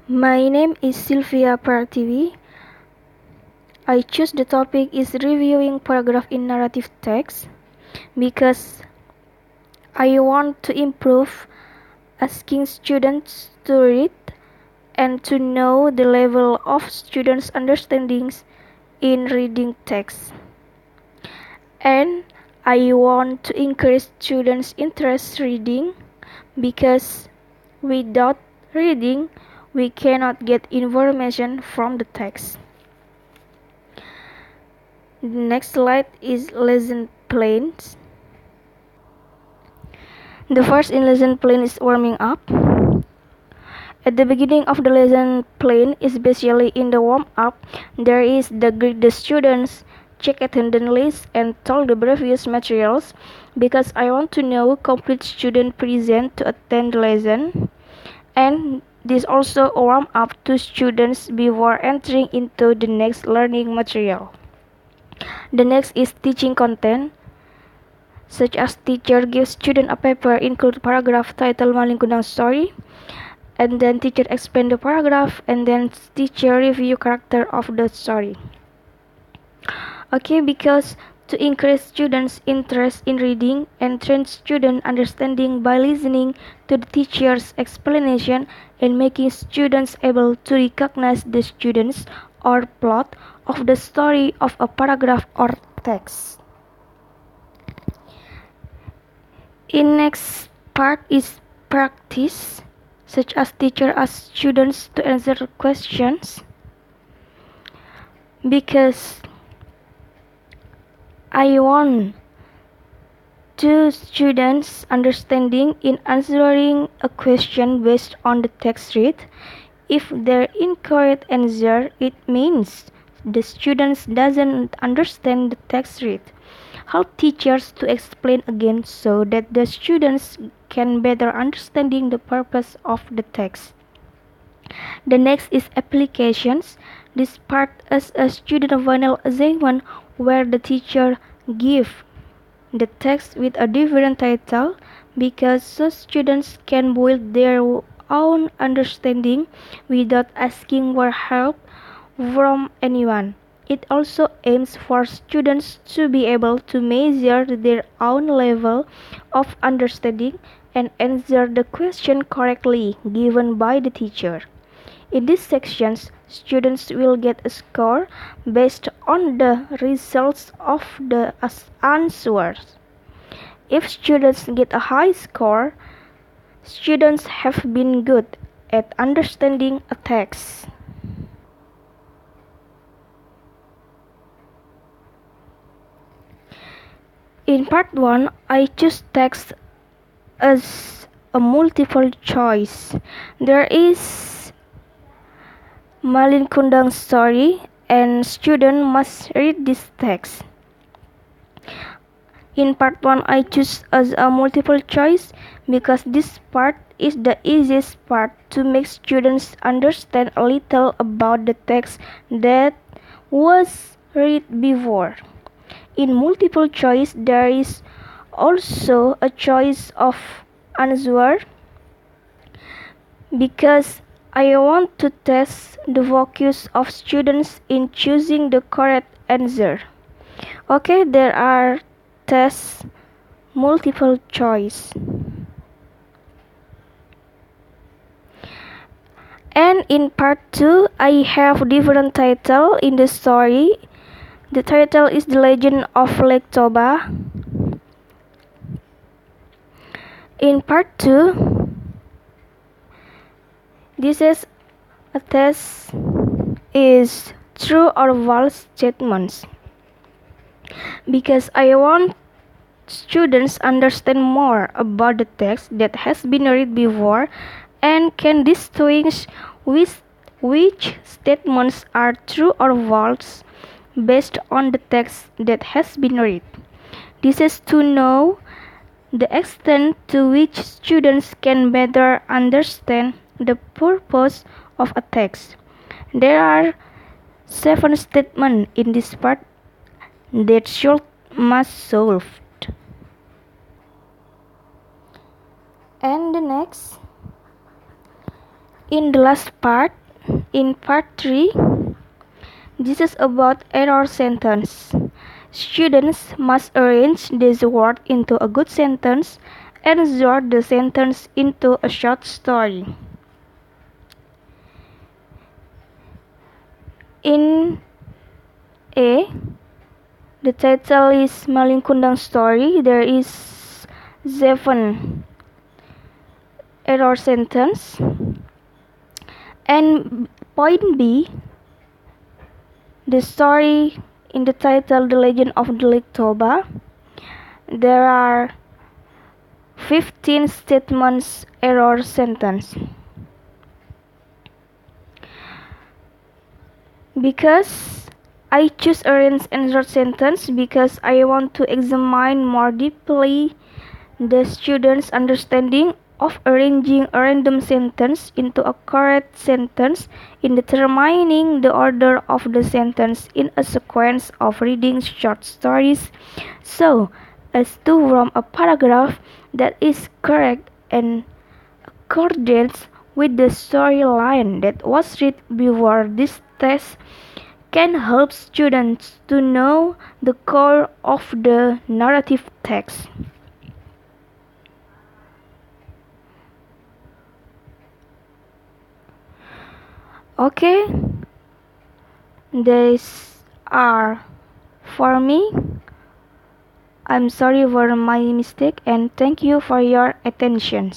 My name is Sylvia Prativi. I choose the topic is reviewing paragraph in narrative text because I want to improve asking students to read and to know the level of students' understandings in reading text. And I want to increase students' interest reading because without reading we cannot get information from the text. The next slide is lesson plans. The first in lesson plan is warming up. At the beginning of the lesson plan, especially in the warm up, there is the greet the students, check attendance list, and talk the previous materials because I want to know complete student present to attend the lesson. And this also a warm up to students before entering into the next learning material. The next is teaching content, such as teacher gives student a paper include paragraph title Maling Kundang story, and then teacher expand the paragraph, and then teacher review character of the story. Okay, because to increase students' interest in reading and train student understanding by listening to the teacher's explanation and making students able to recognize the students or plot of the story of a paragraph or text. In next part is practice, such as teacher asks students to answer questions because I want two students understanding in answering a question based on the text read. If they're incorrect answer, it means the students doesn't understand the text read. Help teachers to explain again so that the students can better understanding the purpose of the text. The next is applications. This part is a student final assignment where the teacher give the text with a different title because so students can build their own understanding without asking for help from anyone. It also aims for students to be able to measure their own level of understanding and answer the question correctly given by the teacher. In these sections, students will get a score based on the results of the answers. If students get a high score, students have been good at understanding a text. In part 1, I choose text as a multiple choice. There is Malin Kundang story and student must read this text. In part 1, I choose as a multiple choice because this part is the easiest part to make students understand a little about the text that was read before. In multiple choice, there is also a choice of answer because I want to test the focus of students in choosing the correct answer. Okay, there are tests multiple choice. And in part 2, I have different title in the story. The title is The Legend of Lake Toba. In part 2, this is a test is true or false statements. Because I want students understand more about the text that has been read before and can distinguish which statements are true or false based on the text that has been read. This is to know the extent to which students can better understand the purpose of a text. There are 7 statements in this part that should must solved. And the next, In the last part, in part 3, this is about error sentence. Students must arrange these words into a good sentence and sort the sentence into a short story. In A, the title is Maling Kundang Story. There is 7 error sentence. And point B, the story in the title The Legend of the Lake Toba. There are 15 statements error sentence. Because I choose arrange and short sentence because I want to examine more deeply the student's understanding of arranging a random sentence into a correct sentence in determining the order of the sentence in a sequence of reading short stories so as to form a paragraph that is correct and accordance with the storyline that was read before this test can help students to know the core of the narrative text. Okay, these are for me. I'm sorry for my mistake and thank you for your attention.